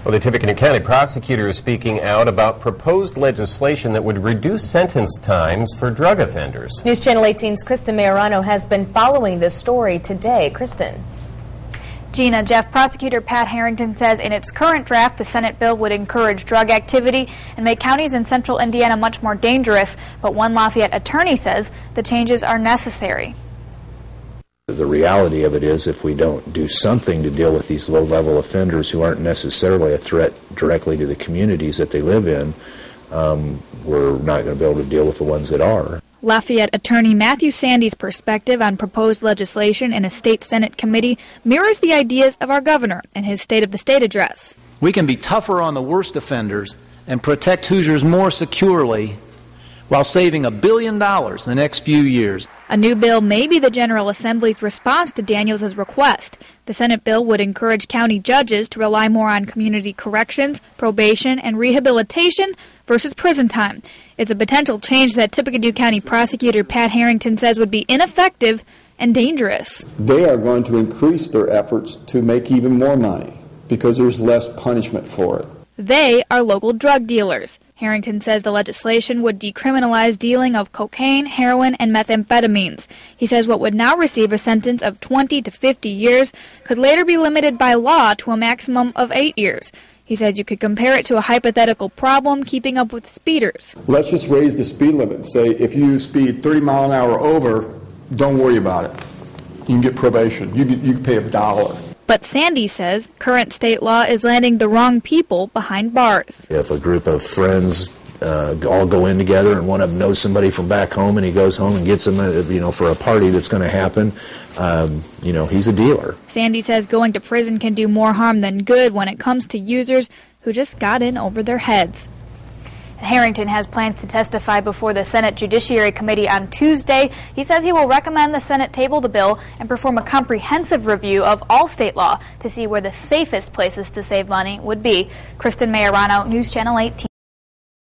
Well, the Tippecanoe County Prosecutor is speaking out about proposed legislation that would reduce sentence times for drug offenders. News Channel 18's Kristen Majorano has been following this story today. Kristen. Gina, Jeff, Prosecutor Pat Harrington says in its current draft, the Senate bill would encourage drug activity and make counties in central Indiana much more dangerous. But one Lafayette attorney says the changes are necessary. The reality of it is, if we don't do something to deal with these low-level offenders who aren't necessarily a threat directly to the communities that they live in, we're not going to be able to deal with the ones that are. Lafayette attorney Matthew Sandy's perspective on proposed legislation in a state Senate committee mirrors the ideas of our governor in his State of the State address. We can be tougher on the worst offenders and protect Hoosiers more securely while saving $1 billion in the next few years. A new bill may be the General Assembly's response to Daniels' request. The Senate bill would encourage county judges to rely more on community corrections, probation, and rehabilitation versus prison time. It's a potential change that Tippecanoe County Prosecutor Pat Harrington says would be ineffective and dangerous. They are going to increase their efforts to make even more money because there's less punishment for it. They are local drug dealers. Harrington says the legislation would decriminalize dealing of cocaine, heroin, and methamphetamines. He says what would now receive a sentence of 20 to 50 years could later be limited by law to a maximum of 8 years. He says you could compare it to a hypothetical problem keeping up with speeders. Let's just raise the speed limit and say if you speed 30 miles an hour over, don't worry about it. You can get probation. You can pay $1. But Sandy says current state law is landing the wrong people behind bars. If a group of friends all go in together and one of them knows somebody from back home and he goes home and gets them, for a party that's going to happen, he's a dealer. Sandy says going to prison can do more harm than good when it comes to users who just got in over their heads. Harrington has plans to testify before the Senate Judiciary Committee on Tuesday. He says he will recommend the Senate table the bill and perform a comprehensive review of all state law to see where the safest places to save money would be. Kristen Majorano, News Channel 18.